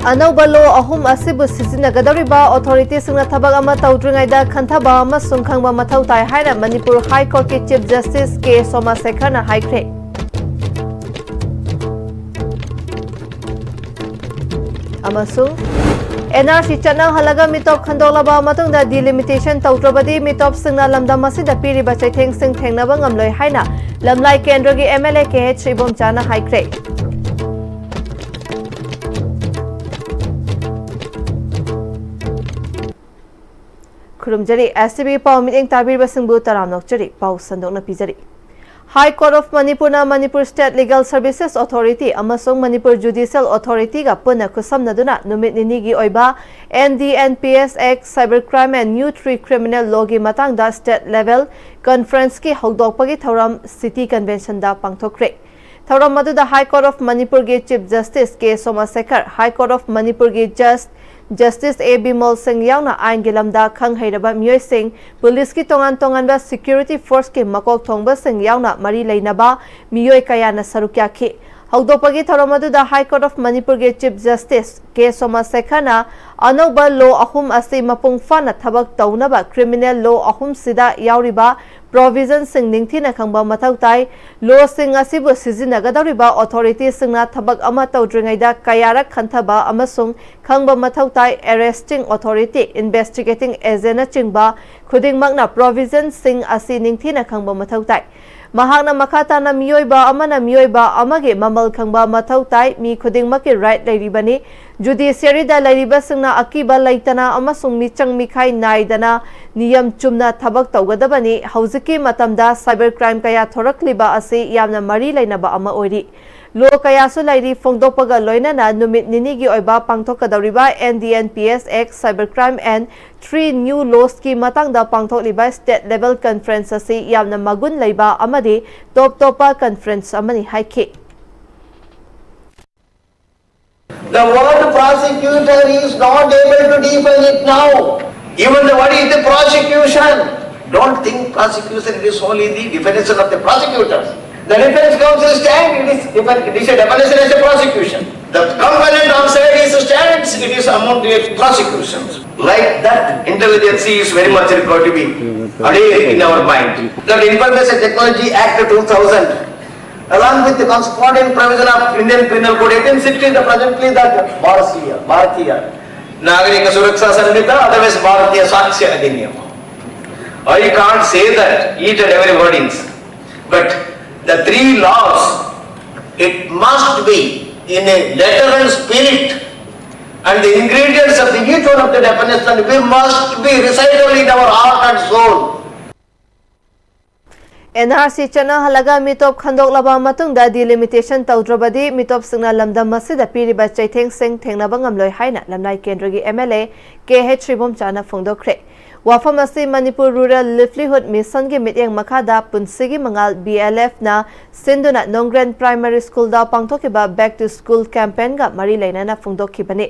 अनौबा लो अहुम असिबु सिजिनगदौरिबा authority सिंगना थबक अमा तौद्रिङाइदा खन्थबा अमसुंग खंगबा मथौ ताइ हाइना मणिपुर हाई कोर्ट के चीफ जस्टिस के सोमाशेखरना हाइख्रे अमसुंग एनआरसी चना हलगा मिटॉप खंदोलबा मतुंगदा डिलिमिटेशन तौद्रबदी मिटॉप सिंगना लमदम असिदा पीरिबा चैथेंग सिंग थेंगनबा ngamloi हाइना लमलाई केंद्र की एमएलए के एच श्रीबोमचाना हाइख्रे खुरुमजरी एसटीबी पाउ मिटिंग ताबीर बसिंगबु तराम नोकचरी पाउ संदोकना पिजरी हाई कोर्ट ऑफ मणिपुर ना Manipur state legal services authority अमसोंग मणिपुर जुडिशियल अथॉरिटी का पुनः खुसमनदुना नुमित निनीगी ओइबा NDNPS act cyber crime and new three criminal law की मतंगदा स्टेट लेवल कॉन्फ्रेंस की हौदोकपगी थौरम सिटी कन्वेंशन दा पांगथोक्रे थौरम मदुदा हाई कोर्ट ऑफ मणिपुर के चीफ जस्टिस के Somashekar high court of Manipur के जस्टिस ए बिमल सिंह यावना आइन के लमदा खंग हैरबा मियोय सिंह पुलिस की तोंगान तोंगानबा सिक्योरिटी फोर्स के मकोक थोंगबा सिंह यावना मरी लेनबा मियोय कयाना सरुक्याखि हौदोपगी थौरम अदुदा हाई कोर्ट ऑफ मणिपुर के चीफ जस्टिस के सोमाशेखरना अनौबा लो अहुम असि मपुंग फाना थबक तौनबा क्रिमिनल लो अहुम सिदा यावरिबा प्रोविजन सिंह निंगथिना खंगबा मथौ ताइ लो सिंह असिबु सिजिनगदौरिबा अथॉरिटी सिंगना थबक अमा तौद्रिङाइदा कयारक खंथबा अमसुंग खंगबा मथौ ताइ अरेस्टिंग अथॉरिटी इन्वेस्टिगेटिंग एजेंट चिंगबा खुदिंगमकना प्रोविजन सिंह असि निंगथिना खंगबा मथौ ताइ महाकना मखाताना मियोइबा अमना मियोइबा अमगे ममल खंगबा मथौ ताइ मी खुदिंगमकि राइट लैरिबनी जुडिशियरी दा लैरिबा सिंगना अकीबा लैतना अमसुंग मिचंग मिखाइ नाइदना नियम चुमना थबक तौगदबनी हौजिकी मतमदा साइबर क्राइम कया थोरकलिबा असि यामना मरी लैनबा अमा ओइरी लो कयासु लैरी फोंगदोपगा लोइनना नुमित निनीगी ओइबा पांगथोकदौरिबा NDNPS act cyber crime and 3 new laws की मतंगदा पांगथोकलिबा स्टेट लेवल कॉन्फ्रेंस असि यामना मगुन लैबा अमदि टॉप टॉपा कॉन्फ्रेंस अमनि हाइखे The word prosecutor is not able to define it now. Even the what is the prosecution? Don't think prosecution is only the definition of the prosecutors. The defense counsel stand, it is a definition as a prosecution. The component of side is stands, it is among the prosecutions. Like that, intelligence is very much required to be adhered in our mind. The Information Technology Act 2000, along with the corresponding provision of Indian Penal Code 1860, the presently that Bharatiya Nagarika Suraksha Sanhita, otherwise Bharatiya Sakshya Adhiniyam. I can't say that each and every wordings, but the three laws, it must be in a letter and spirit, and the ingredients of each one of the definition we must be recited in our heart and soul. NRC चना हलगा मिटॉप खंदोकलबा मतुंगदा delimitation तौद्रबदी मिटॉप सिंगना लमदम मसिदा पीरिबा चैथेंग Singh थेंगनाबा ngamloi हाइना लमनाई केंद्र की MLA के H श्रीबोमचाना फोंदोक्रे वाफम असी Manipur rural livelihood mission के meeting मखादा पुंसिगी मंगाल BLF ना सिंधुना नोंग्रेन primary school दा पांगथोकिबा back to school campaign गा मरी लेनाना फोंदोखिबने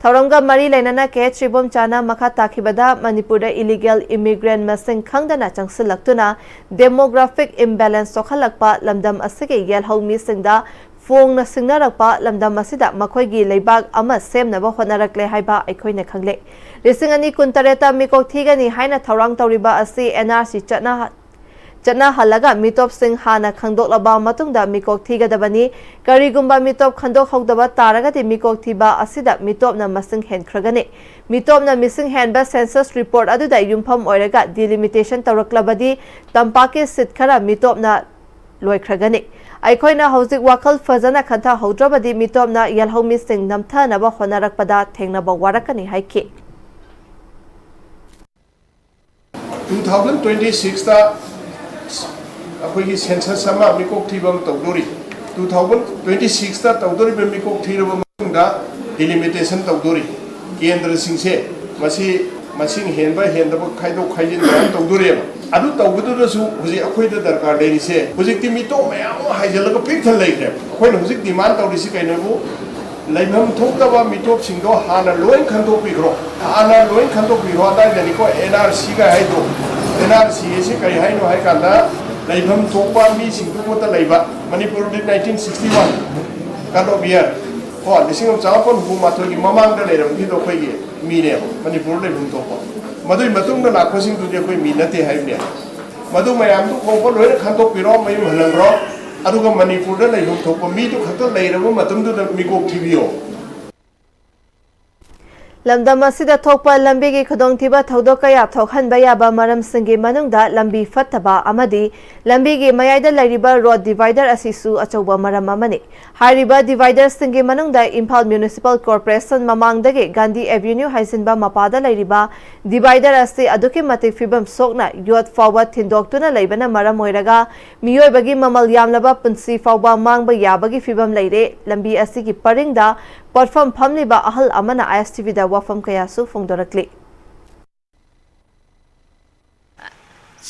थौरंगा मरी लेनाना के श्रीबोमचाना मखा ताखिबदा मणिपुर इलीगल इमिग्रेंट मसिंग खंगदना चंगसिलक्तुना डेमोग्राफिक इम्बैलेंस सोखलकपा लमदम असिगे येलहौ मिसिंगदा फोंगना सिंगनरकपा लमदम असिदा मखोइगी लेबाग अमा सेमनबा होनरकले हाइबा अखोइना खंगले लिसिंग अनि कुंतरेता मिकोक थीगनी हाइना थौरांग तौरिबा असि NRC चना हलगा मिटॉप सिंह हाना खंदोकलबा मतुंगदा मिकोक थीगदबनी करिगुंबा मिटॉप खंदोक हौदबा तारगदि मिकोक थीबा असिदा मिटॉपना मसिंग हेनख्रगने मिटॉपना मिसिंग हेनबा सेंसस रिपोर्ट अदुदा युमफम ओइरगा डिलिमिटेशन तौरकलबदी तंपाके सिट खरा मिटॉपना लोइख्रगने अखोइना हौजिक वाखल फजना खंथा हौद्रबदी मिटॉपना यलहौमी सिंह नमथनबा होनरकपदा थेंगनबा वारकनी हाइखे 2026 ता अखोइगी सेंसस अमा मिकोक थीबम तौदोरी 2026 ता तौदोरी बे मिकोक थीरबा मतुंगदा डिलिमिटेशन तौदोरी केंद्र सिंसे मसिंग हेनबा हेनदबा खाइदो खाइजिन तौदोरेबा अदु तौबदुदसु हुजि अखोइदा दरकार लेरिसे हुजिकति मिटो मयाम हाइजलगा पिकथल लेख्रे अखोइना हुजिक डिमांड तौरिसि कैनबु लैभम थोक्तबा मिटोप सिंगदो हाना लोइन खंदोपिग्रो हाना लोइन खंदोपिग्रो अदाइदनिको NRC गा हाइदो NRC से कई हाइनो हाइ कांदा Laibam Topa mi singtu mota laiba Manipur 1961 kado biar ko lising chapon hu ma thoi gi mamang da leram ki do khoi gi mi ne manipur le bum to ko madui matung da lakho sing tu je khoi mi na te hai ne madu mayam tu ko ko loi khan to piro mai halang ro adu ga manipur da lai hum to ko mi tu khato lai ra matum du da mi ko thibio lamdam asida thokpa lambi gi khudong thiba thodok kaya thokhan ba yaba maram singi manungda lambi fattaba amadi lambi gi mayai da lairiba road divider asisu achauba maram amani hariba divider singi manungda Imphal Municipal Corporation mamangdagi Gandhi Avenue haisinba mapada lairiba divider asti aduki matik fibam sokna yot forward thindokuna leibana maram oiraga miyoi bagi mamal yamlaba punsi fawba mangba yabagi fibam leire lambi asigi paringda platform phamliba ahal amana ISTV da wafam kayasu phongdorakli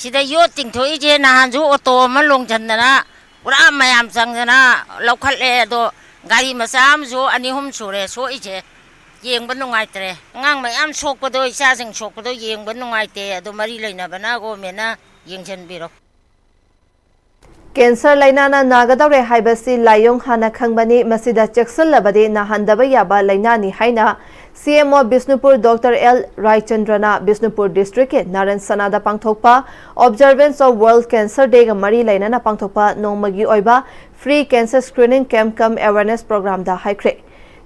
sida yo tingthoi je nahan ju auto ma long chandana pura mayam changana lokhatle do gari masam ju ani hum sure so ije yeng ban nungai tre ngang mayam sok pado isa sing sok pado yeng ban nungai te ado mari leina bana go mena yeng chan biro Cancer lainana nagadawre haibasi layong hana khangbani masida cheksalabadi nahandaba yaba lainani haina CMO Bishnupur Dr. L. Raichandrana Bishnupur District ke Naran Sanada pangthokpa Observance of World Cancer Day ga mari lainana pangthokpa nongmagi oiba free cancer screening camp cum awareness program da haikre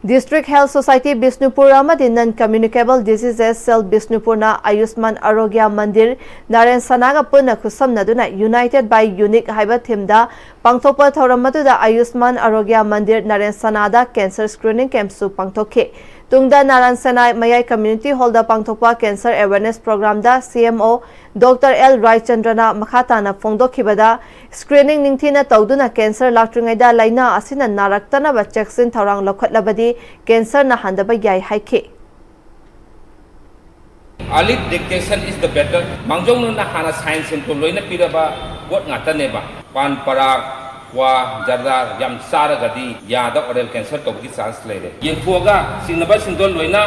District Health Society Bishnupur amadi non-communicable diseases cell Bishnupur na Ayushman Arogya Mandir Naren Sanaga punna khusamnaduna United by Unique haiba thimda pangthokpa thoramatuda Ayushman Arogya Mandir Naren Sanada cancer screening camp su pangthokhe tungda Naran Sanai Mayai Community Hall da pangthokpa cancer awareness program da CMO Dr. L. Raichandrana makhatana phongdokhibada screening ningthina tawduna cancer laktringaida laina asina naraktana ba cheksin thorang lokhatlabadi cancer na handaba yai haike early detection is the better mangjong na hana science to loina piraba what ngata neba pan parak wa jarda yam sara gadi yada oral cancer to gi chance lere yen phoga sinaba sindol loina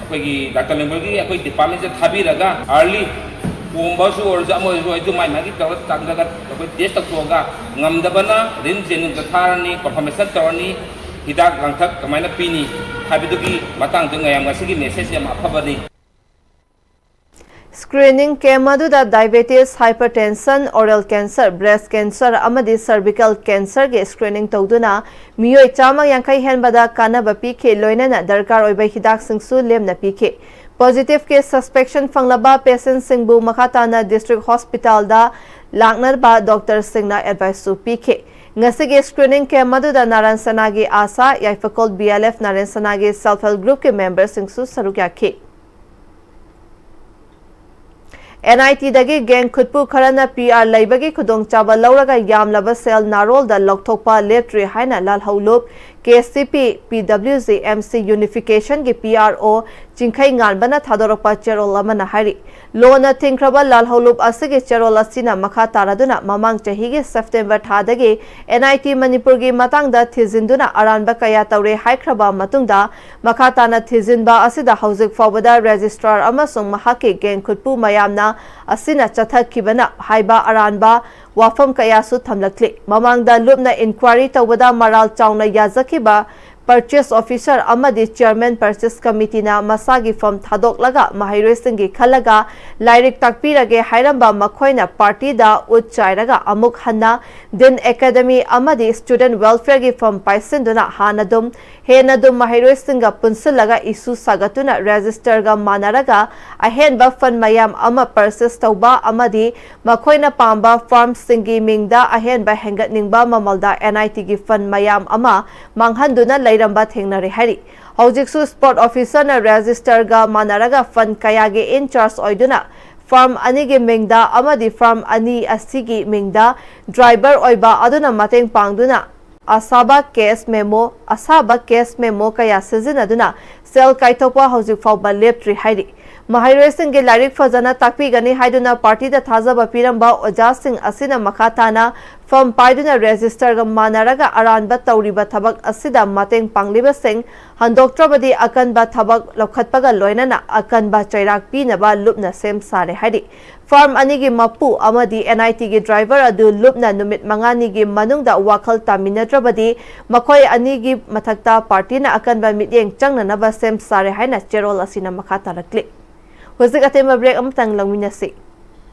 akogi dr membergi akoi department se thabiraga early Umbasu or Jamo is my magic Tangaga, test of Toga, Namdabana, Rinjin, the Tarani, Confirmation Torni, Hidak, Lantak, Kamana Pini, Habiduki, Matang, Tungayamasiki, message Mapabadi. Screening Kemaduda diabetes, hypertension, oral cancer, breast cancer, amadi cervical cancer ge screening tawduna miyoi chama yankai henbada kanaba pike loinana darkar oiba hidak singsu lemna pike Positive case suspicion fanglaba patient singbu makhatana district hospital da laknar ba Dr. Singna advice su pike ngasige screening ke maduda Naran Sanagi asa yaifakol BLF Naran Sanagi self help group ke members singsu sarukya ke NIT dagi gang khutpu kharana PR laibagi khudong chaba lauraga yamlaba sel narol da lokthokpa leptri haina lal haulup KCP PWZ MC unification ge PRO chingkhai nganbana thadorokpa cherol amana hari lona thingkraba lal haulup asige cherol asina makha taraduna mamang chahi ge September thadagi NIT Manipur ge matangda thizinduna aranba kaya tawre haikraba matungda makha tana thizinba asida hauzik fawbada registrar amasung mahake gang khutpu mayamna asina chathakibana haiba aranba wafam kayasu thamlakli mamangda lupna inquiry tawbada maral chauna yazakiba purchase officer amadi chairman purchase committee na masagi form thadoklaga mahairoisingi khalaga lairik takpirage hairamba makhoina party da utchairaga amuk hanna din academy amadi student welfare gi form paisinduna hanadum henadum mahairoisinga punsilaga isu sagatuna register ga manaraga ahenba fund mayam ama purchase tawba amadi makhoina pamba farm singi mingda ahenba hengatningba mamalda NIT gi fund mayam ama manghanduna lairamba thengnare hari hojiksu sport officer na register ga manaraga fund kayage in charge oiduna farm ani ge mingda amadi farm ani asigi mingda driver oiba aduna mateng pangduna asaba case memo kaya season aduna sel kaitokwa hojik fawba leptri hari Mahairoisinggi lairik fazana takpigani haiduna party da thazaba piramba ojasing asina makhatana form paiduna register ga manaraga aranba tauriba thabak asida mateng pangliba sing handoktrabadi akanba thabak lokhatpaga loinana akanba chairak pinaba lupna sem sare haidi farm anigi mapu amadi NIT gi driver adu lupna numit mangani gi manungda wakhal taminadrabadi makoi anigi mathakta party na akanba mityeng changnanaba sem sare haina cherol asina makhatarakli Hujik atema break amtang langminasi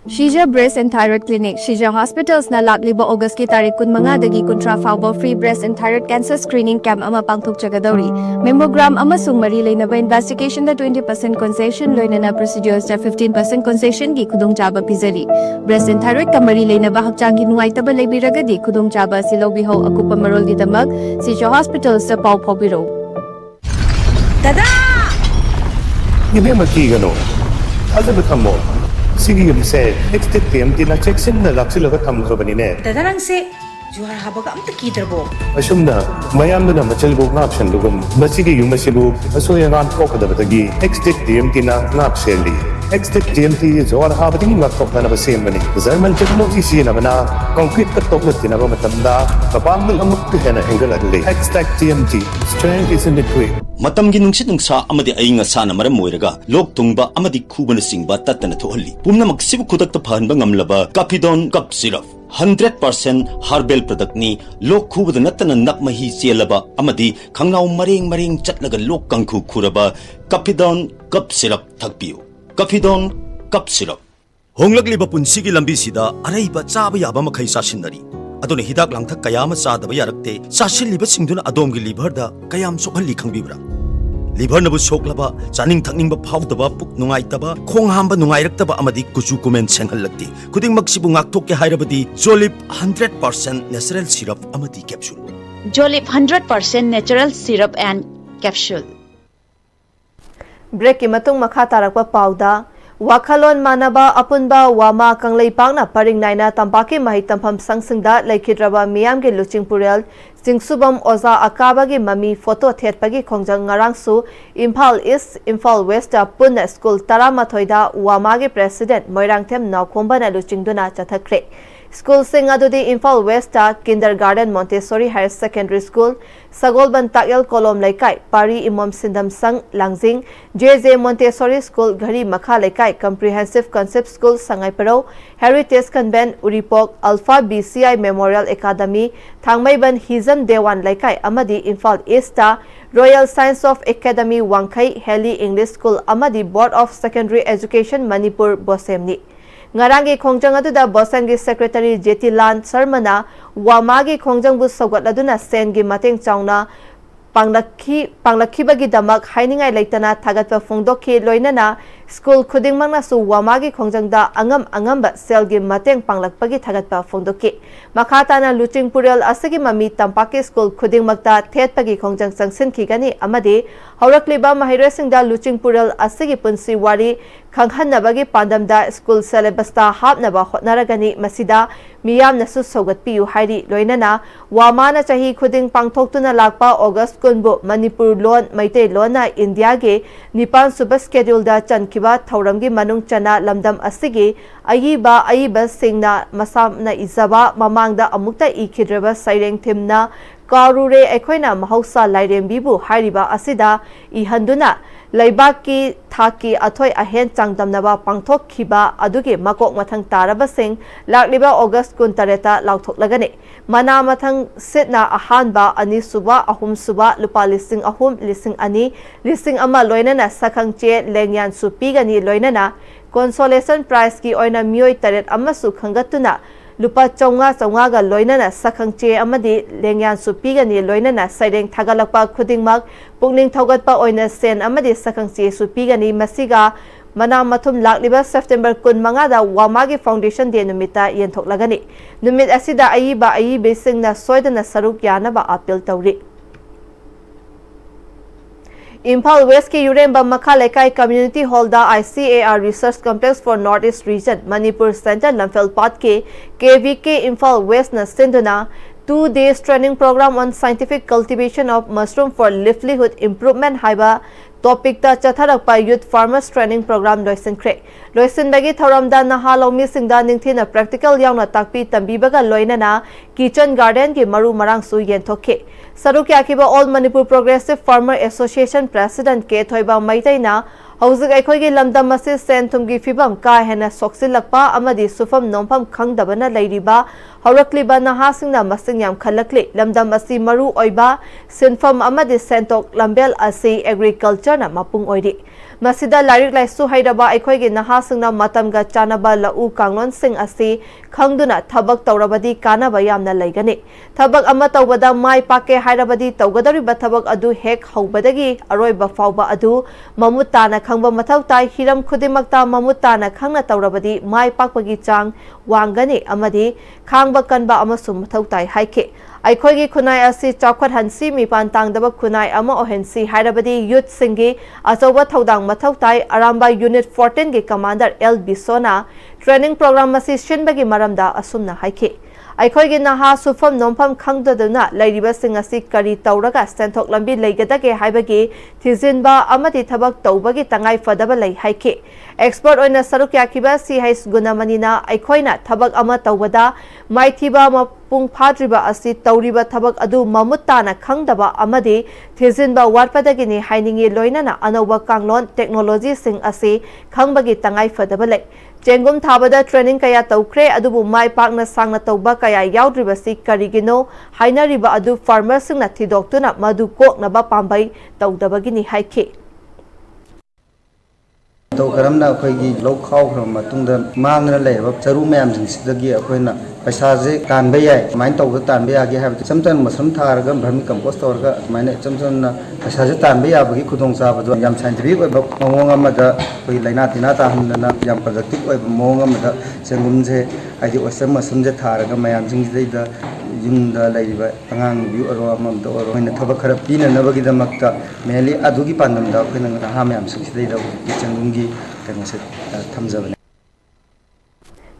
Shija Breast and Thyroid Clinic, Shija Hospitals na lagliba August ki tarik kun mga dagi kontra fauba free breast and thyroid cancer screening camp ama pangtuk chagadauri. Mammogram ama sungmari lay na ba investigation da 20% concession loy na procedures da 15% concession gi kudong jaba pizari. Breast and thyroid kamari lay na ba hakchang ginuay taba lay biragadi kudong jaba silaw biho akupa marol di damag Shija Hospitals sa pau pobiro. Tada! Hindi magkigano. Alam mo tamo. Sige yung say, next time tinacheksin na laksilaga tamko ba nine? Dadarang se, juhar habaga am takidrabo. Asum na, mayam na machalbog na option lugum. Basige yung masilug, aso yung antok da batagi. Next time tinapseli. Next time juhar habaga yung laptop na nabasim bani. Zaman technology siya na bana, concrete katok na tinaba matanda, kapamil amuk na hinggal adli. Next time strength is in the quick. Matamgi nungsit ng sa amadi ay nga sana maram moiraga lok tungba amadi kuba na singba tatana tohali pumna magsibu kudak tapahan ba ngamlaba kapidon kap syrup 100% herbal product ni lok kuba na natanan nakmahi siyalaba amadi kangnaw maring chatlaga lok kangku kuraba kapidon kap syrup tagpiyo kapidon kap syrup Honglagliba punsigi lambisida araiba chaba yaba makai sasinari adone hidak langthak kayama sadaba yarakte sasilliba singduna adomgi liver da kayam sokhalli khangbibra liver nabu soklaba chaning thakningba phawdaba puk nungaitaba khong hamba nungairaktaba amadi kuchu kumen senghallakti kuding magsibu ngakthok ke hairabadi jolip 100% natural syrup amadi capsule Jolip 100% natural syrup and capsule. break imatung makha tarakpa pauda Wakhalon manaba apunba wama kangleipangna paring naina tampaki mahi tampam sangsingda laikhidraba miyamge luching purel singsubam oza akabagi mami photo thetpagi khongjang ngarangsu Imphal East Imphal West punna school taramatoida wamage president moirangthem nawkhomba na luchingduna chathakre School sing adudi Imphal West Kindergarten Montessori Higher Secondary School Sagolban Takyal Kolom Laikai Pari Imam Sindam Sang Langjing JJ Montessori School Ghari Makha Laikai Comprehensive Concept School Sangai Parau Heritage Convent Uripok Alpha BCI Memorial Academy Thangmaiban Hizam Dewan Laikai amadi Imphal East Royal Science of Academy Wangkai Heli English School amadi Board of Secondary Education Manipur Bosemni Ngarangi khongjang aduda Bosangi Secretary Jeti Lan Sarmana wamagi khongjang bu sogat aduna sen gi mateng chawna panglakhi damak hainingai leitana thagatpa phongdokhi loinana school khudingmangna su wamagi khongjangda angamba selgi mateng panglakpagi thagatpa phongdokhi makhatana luching purel asagi mami tampaki school khudingmakta thetpagi khongjang sangsin khigani amadi haurakliba mahirasingda luching purel asagi punsi wari khanghanabagi pandamda school syllabus ta hapnaba hotnaragani masida miyamna su sogatpiu hairi loinana wamana chahi khuding pangthoktuna lakpa August kunbu Manipur lon maitei lona India ge nipan suba schedule da chankiba thauramgi manung chana lamdam asigi ayiba singna masamna izaba mamangda amukta ikhidraba saireng thimna karure ekhoina mahausa lairembibu hairiba asida ihanduna Laibaki Thaki Athoi Ahen Changdamnaba Pangthokhiba adugi makok mathang tarabasing lakliba August kuntareta lauthoklagani mana mathang sitna ahanba ani suba ahum suba lupa lising ahum lising ani lising ama loinana sakhangche lengyan supigani loinana consolation prize ki oina mioi taret amasu khangatuna lupa chonga ga loinana sakhangche amadi lengyan supigani loinana saireng thagalakpa khudingmak pungning thogatpa oina sen amadi sakhangche supigani masiga mana mathum lakliba September 15 da wamagi foundation de numita yenthoklagani numit asida ayiba besingna soidana saruk yanaba appeal tawri Imphal West ke Yuremba Makha Lekai Community Hall da ICAR Research Complex for Northeast Region Manipur Center Lamphel Pat ke KVK Imphal West na sinduna 2 days training program on scientific cultivation of mushroom for livelihood improvement haiba topic ta chatharakpa youth farmers training program loisinkhre loisinbagi thoramda naha lomi singda ningthina practical yauna takpi tambibaga loinana kitchen garden ki maru marang su yenthokhe sarukya kiba all Manipur Progressive Farmer Association president ke thoiba maitaina hauzik aikhoigi lamdam ase senthumgi fibam ka hena soksilakpa amadi sufam nompham khangdabana leiriba haurakliba nahasingna masing yam khalakli lamdam asi maru oiba sinfam amadi sentok lambel ase agriculture na mapung oiri masida larik laisu hairaba aikhoigi nahasingna matamga chanaba lau kanglon sing ase khangduna thabak tawrabadi kanaba yamna leigani thabak ama tawbada mai pake hairabadi tawgadariba thabak adu hek haubadagi aroiba fauba adu mamutana khangba mathau tai hiram khudimakta mamutana khangna tawrabadi mai pakpagi chang wangani amadi khangba kanba amasum mathau tai haike aikhoigi khunai asi chawkhat hansi mipan tangdaba khunai ama ohensi hairabadi youth singi achoba thodang mathau tai aramba unit 14 gi commander L Bisona training program asi shinbagi maramda asumna haike aikhoigi naha sufam nompham khangdaduna lairiba sing asi kari tawraga senthok lambi leigadage haibagi thijinba amadi thabak tawbagi tangai fadaba lei haike expert oina saruk yakiba CH Gunamanina aikhoina thabak ama tawbada maithiba mapung phadriba asi tawriba thabak adu mamutana khangdaba amadi thijinba watpadagi ni hainingi loinana anoba kanglon technology sing asi khangbagi tangai fadaba lei Jengum thabada training kaya tawkre adubu mai pakna sangna tawba kaya yaudribasi karigino hainariba adu farmers singna thidoktuna madu koknaba pambai tawdabagini haike karamna akhoi lau khau khram matungda mangna leibab charu mayam jingsidagi akhoina paisa je tanba yai main tawga tanba ya gi hab chamchan masam tharaga bharmi compost torga maine chamchan paisa je tanba ya bagi khudong sa badu yam scientific oiba mawong amada koi laina tina ta hamna yam productive oiba mawong amada sengum je aidi osam masam je tharaga mayam jingsidai yumda laiba angang view aro amam do aro ina thaba khara pina nabagi damakta mainly adugi pandam da khina ha mayam singsidai da changumgi kanase thamjabane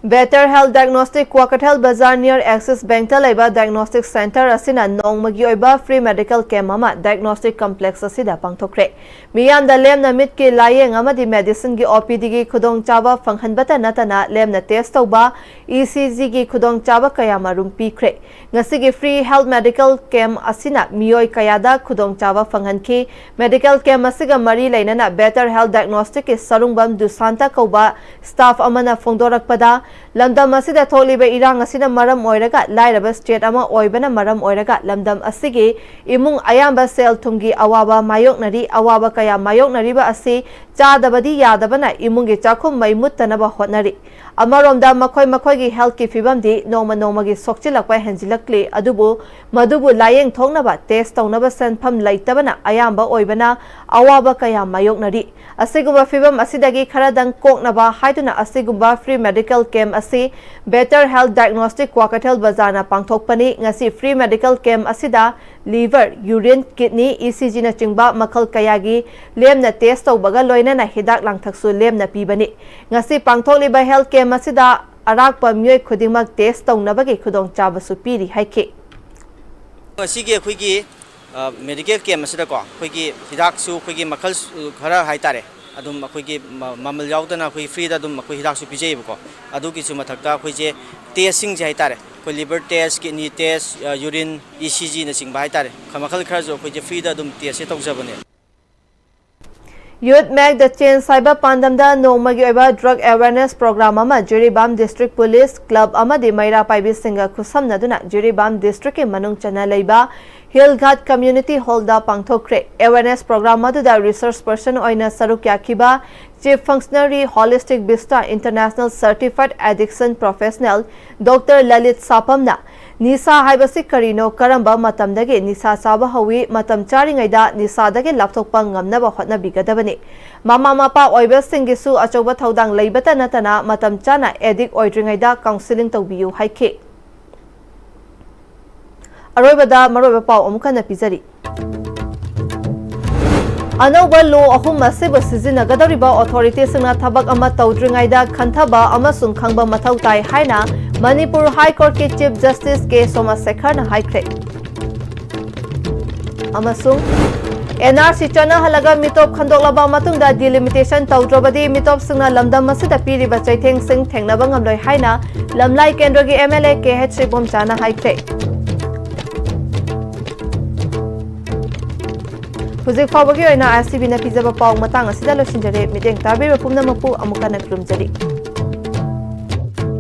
Better Health Diagnostic Kwakathel Bazaar near Axis Bank ta laiba Diagnostic Center asina nongmagi oiba free medical camp ama Diagnostic Complex asida pangthokre miyam da lemna mit ki layeng amadi medicine gi OPD gi khudong chaba phanghanbata natana lemna test tawba ECG gi khudong chaba kaya marum pikre ngasi gi free health medical camp asina miyoi kayada khudong chaba phanghanki medical camp asiga mari lainana Better Health Diagnostic ki sarungbam dusanta kauba staff amana phongdorakpada lamdam asida tholiba irang asina maram oiraga lairaba state ama oibana maram oiraga lamdam asigi imung ayamba sel thumgi awaba mayoknari awaba kaya mayoknariba asi chadabadi yadabana imungi chakhum maimuttanaba hotnari amaromda makhoi gi health ki fibamdi noma gi sokchilakpa henjilakli adubu madubu layeng thongnaba test tawnaba sanpham laitabana ayamba oibana awaba kaya mayoknari asigumba fibam asidagi kharadang koknaba haiduna asigumba free medical camp asi Better Health Diagnostic Kwakathel Bazaar na pangthokpani ngasi free medical camp asida liver urine kidney ECG na chingba makhal kayagi lemna test tawbaga loina na hidak langthaksu lemna pibani ngasi pangthokliba health camp asida arakpa myoi khudingmak test tawnabagi khudong chabasu piri haike asigi khoi medical camp asida ko khoi hidak su khoi makhal khara haitare adum khoi mamal yaudana khoi free da adum khoi hidak su pijei ko adu ki su mathakta khoi je testing je haitare khoi liver test kidney test urine ECG na sing bai tare khamakhal khara jo khoi je free da adum test tawjabane Youth Mag the Chain Cyber Pandamda Nomagi Oiba Drug Awareness Program ama Jiribam District Police Club amadi Maira Paibi Singa Kusamnaduna Jiribam District ke Manung Chana Leiba Hillghat Community Hall da pangthokre Awareness Program aduda research person oina saruk yakiba Chief Functionary Holistic Vista International Certified Addiction Professional Dr. Lalit Sapamna Nisa haibasi karino karamba matamdagi nisa saba hawi matam charingaida nisa dagi laptokpa ngamnaba hotnabigadabani mama mapa oiba singisu achoba thodang leibata natana matam chana addict oidringaida counseling tawbiyu haike aroibada maroiba pau amukana pizari Anauba law ahum masiba sizinagadauriba authority singna thabak ama tawdringaida khanthaba amasung khangba mathau tai haina Manipur High Court ke Chief Justice K Somasekhar na haikre amasung NRC chana halaga mitop khandoklaba matungda delimitation tawdrabadi mitop singna lamdam masida piriba chaitheng sing thengnaba ngamloi haina lamlai kendra gi MLA KH Sibom chana haikre Huzik fawagi oina STV na pizaba paw matang asida losinjare mideng tabir pumna mapu amuka na krumjari